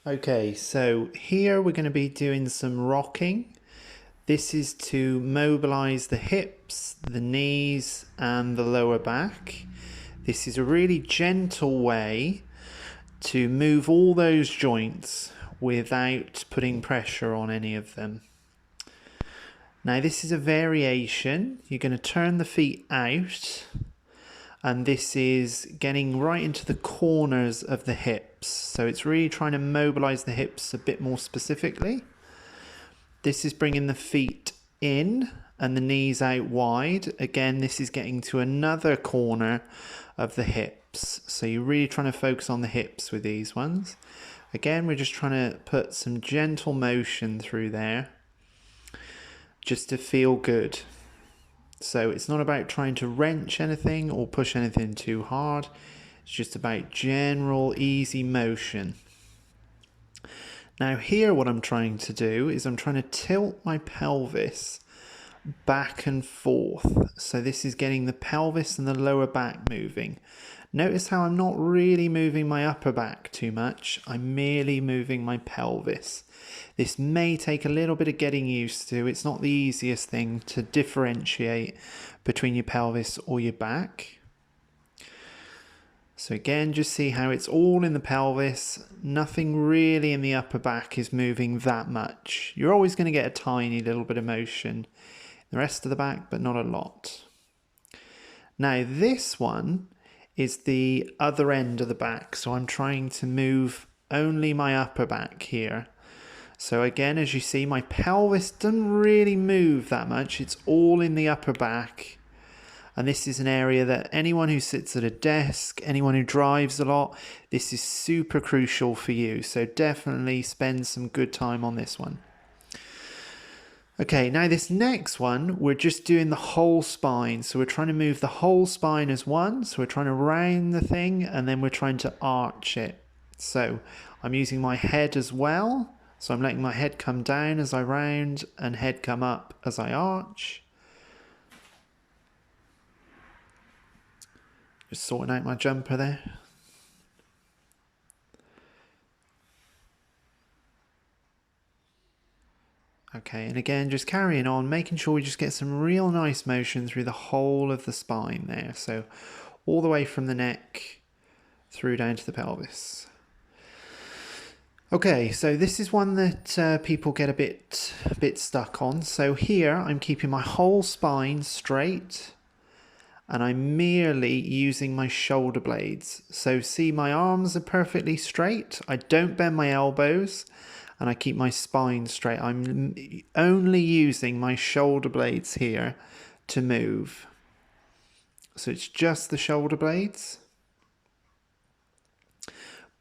Okay, so here we're going to be doing some rocking. This is to mobilize the hips, the knees, and the lower back. This is a really gentle way to move all those joints without putting pressure on any of them. Now this is a variation. You're going to turn the feet out, and this is getting right into the corners of the hips. So it's really trying to mobilize the hips a bit more specifically. This is bringing the feet in and the knees out wide. Again, this is getting to another corner of the hips. So you're really trying to focus on the hips with these ones. Again, we're just trying to put some gentle motion through there just to feel good. So it's not about trying to wrench anything or push anything too hard. It's just about general easy motion. Now here what I'm trying to do is I'm trying to tilt my pelvis back and forth. So this is getting the pelvis and the lower back moving. Notice how I'm not really moving my upper back too much. I'm merely moving my pelvis. This may take a little bit of getting used to. It's not the easiest thing to differentiate between your pelvis or your back. So again, just see how it's all in the pelvis. Nothing really in the upper back is moving that much. You're always going to get a tiny little bit of motion in the rest of the back, but not a lot. Now this one is the other end of the back. So I'm trying to move only my upper back here. So again, as you see, my pelvis doesn't really move that much. It's all in the upper back. And this is an area that anyone who sits at a desk, anyone who drives a lot, this is super crucial for you. So definitely spend some good time on this one. Okay, now this next one, we're just doing the whole spine. So we're trying to move the whole spine as one. So we're trying to round the thing and then we're trying to arch it. So I'm using my head as well. So I'm letting my head come down as I round and head come up as I arch. Just sorting out my jumper there. Okay, and again, just carrying on, making sure we just get some real nice motion through the whole of the spine there. So all the way from the neck through down to the pelvis. Okay, so this is one that people get a bit stuck on. So here I'm keeping my whole spine straight and I'm merely using my shoulder blades. So see, my arms are perfectly straight. I don't bend my elbows and I keep my spine straight. I'm only using my shoulder blades here to move. So it's just the shoulder blades.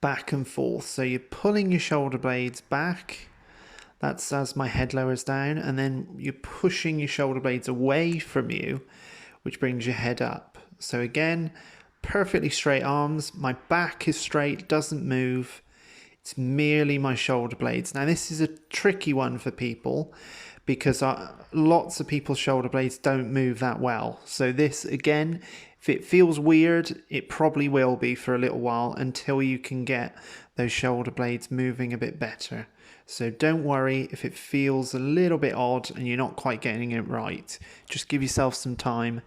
Back and forth. So you're pulling your shoulder blades back. That's as my head lowers down. And then you're pushing your shoulder blades away from you, which brings your head up. So again, perfectly straight arms. My back is straight, doesn't move. It's merely my shoulder blades. Now this is a tricky one for people because lots of people's shoulder blades don't move that well. So this, again, if it feels weird, it probably will be for a little while until you can get those shoulder blades moving a bit better. So don't worry if it feels a little bit odd and you're not quite getting it right. Just give yourself some time.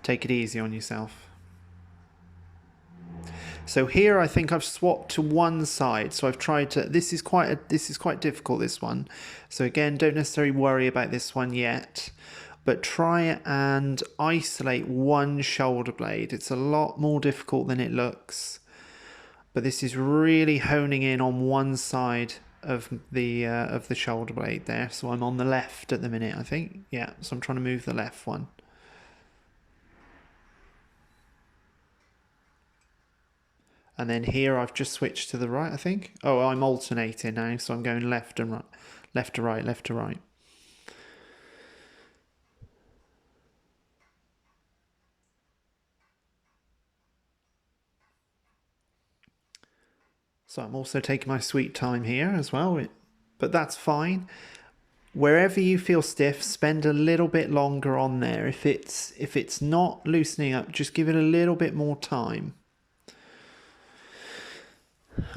Take it easy on yourself. So here I think I've swapped to one side. So I've tried to, this is quite difficult, this one. So again, don't necessarily worry about this one yet, but try and isolate one shoulder blade. It's a lot more difficult than it looks, but this is really honing in on one side of the shoulder blade there. So I'm on the left at the minute, I think. Yeah, so I'm trying to move the left one. And then here I've just switched to the right, I think. Oh, I'm alternating now, so I'm going left and right, left to right, left to right. So I'm also taking my sweet time here as well, but that's fine. Wherever you feel stiff, spend a little bit longer on there. If it's not loosening up, just give it a little bit more time.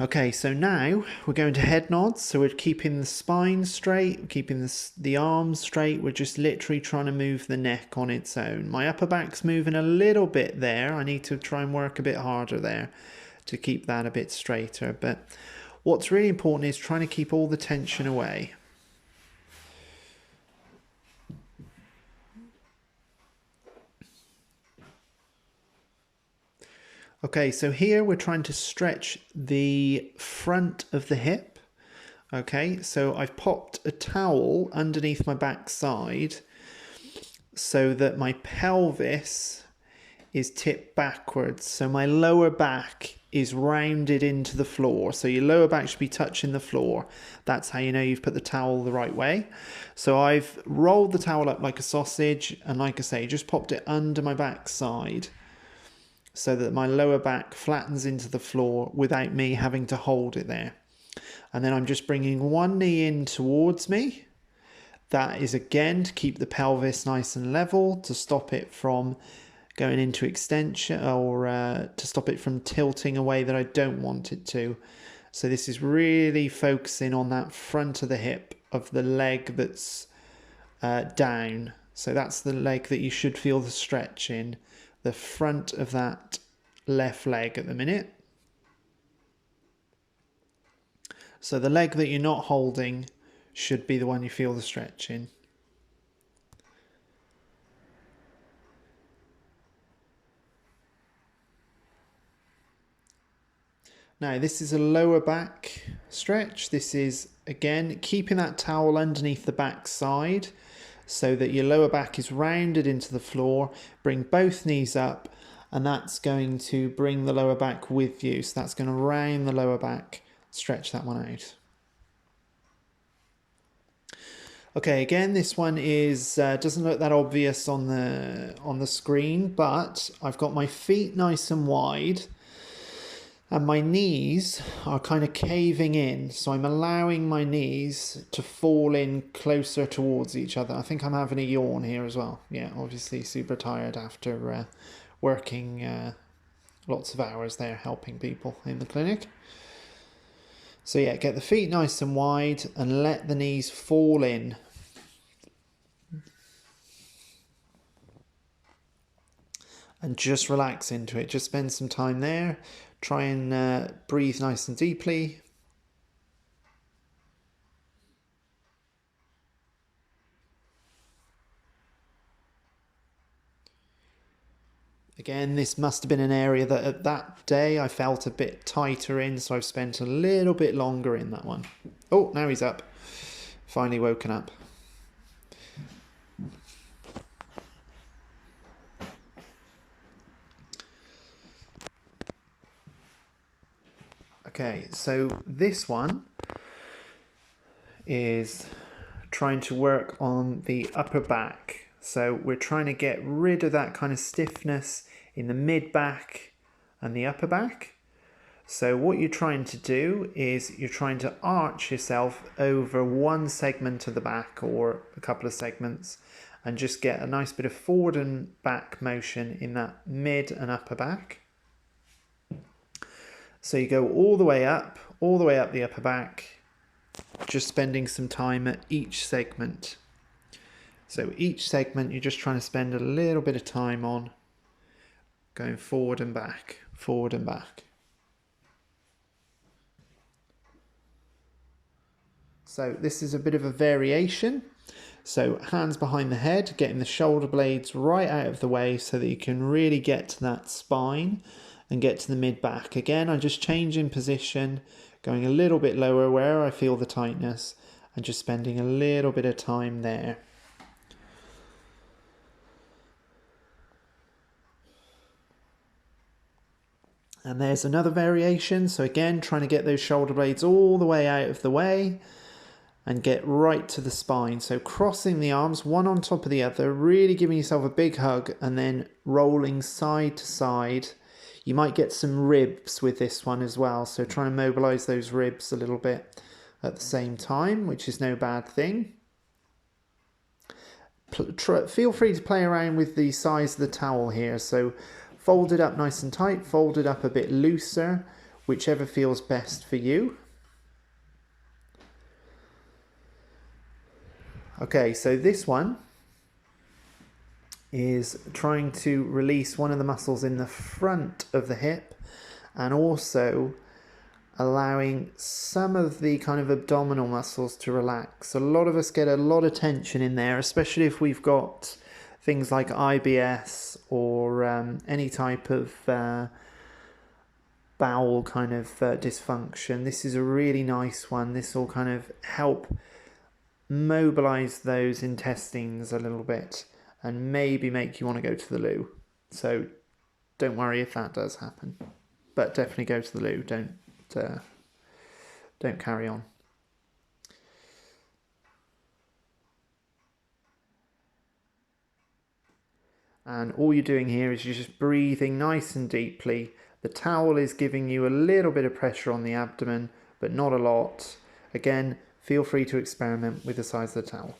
Okay, so now we're going to head nods. So we're keeping the spine straight, we're keeping the arms straight. We're just literally trying to move the neck on its own. My upper back's moving a little bit there. I need to try and work a bit harder there to keep that a bit straighter. But what's really important is trying to keep all the tension away. Okay, so here we're trying to stretch the front of the hip. Okay, so I've popped a towel underneath my backside so that my pelvis is tipped backwards. So my lower back is rounded into the floor. So your lower back should be touching the floor. That's how you know you've put the towel the right way. So I've rolled the towel up like a sausage, and like I say, just popped it under my backside so that my lower back flattens into the floor without me having to hold it there. And then I'm just bringing one knee in towards me. That is again to keep the pelvis nice and level, to stop it from going into extension, or to stop it from tilting away that I don't want it to. So this is really focusing on that front of the hip of the leg that's down. So that's the leg that you should feel the stretch in. The front of that left leg at the minute. So the leg that you're not holding should be the one you feel the stretch in. Now this is a lower back stretch. This is again keeping that towel underneath the back side so that your lower back is rounded into the floor. Bring both knees up, and that's going to bring the lower back with you. So that's going to round the lower back, stretch that one out. Okay, again, this one is doesn't look that obvious on the screen, but I've got my feet nice and wide, and my knees are kind of caving in, so I'm allowing my knees to fall in closer towards each other. I think I'm having a yawn here as well. Yeah, obviously super tired after working lots of hours there helping people in the clinic. So yeah, get the feet nice and wide and let the knees fall in. And just relax into it. Just spend some time there. Try and breathe nice and deeply. Again, this must have been an area that at that day I felt a bit tighter in, so I've spent a little bit longer in that one. Oh, now he's up. Finally woken up. Okay, so this one is trying to work on the upper back. So we're trying to get rid of that kind of stiffness in the mid back and the upper back. So what you're trying to do is you're trying to arch yourself over one segment of the back or a couple of segments and just get a nice bit of forward and back motion in that mid and upper back. So you go all the way up the upper back, just spending some time at each segment. So each segment you're just trying to spend a little bit of time on, going forward and back, forward and back. So this is a bit of a variation. So hands behind the head, getting the shoulder blades right out of the way so that you can really get to that spine and get to the mid back. Again, I'm just changing position, going a little bit lower where I feel the tightness and just spending a little bit of time there. And there's another variation. So again, trying to get those shoulder blades all the way out of the way and get right to the spine. So crossing the arms, one on top of the other, really giving yourself a big hug and then rolling side to side. You might get some ribs with this one as well. So try and mobilize those ribs a little bit at the same time, which is no bad thing. Feel free to play around with the size of the towel here. So fold it up nice and tight, fold it up a bit looser. whichever feels best for you. Okay, so this one is trying to release one of the muscles in the front of the hip and also allowing some of the kind of abdominal muscles to relax. A lot of us get a lot of tension in there, especially if we've got things like IBS or any type of bowel kind of dysfunction. This is a really nice one. This will kind of help mobilize those intestines a little bit and maybe make you want to go to the loo. So don't worry if that does happen, but definitely go to the loo. Don't carry on. And all you're doing here is you're just breathing nice and deeply. The towel is giving you a little bit of pressure on the abdomen, but not a lot. Again, feel free to experiment with the size of the towel.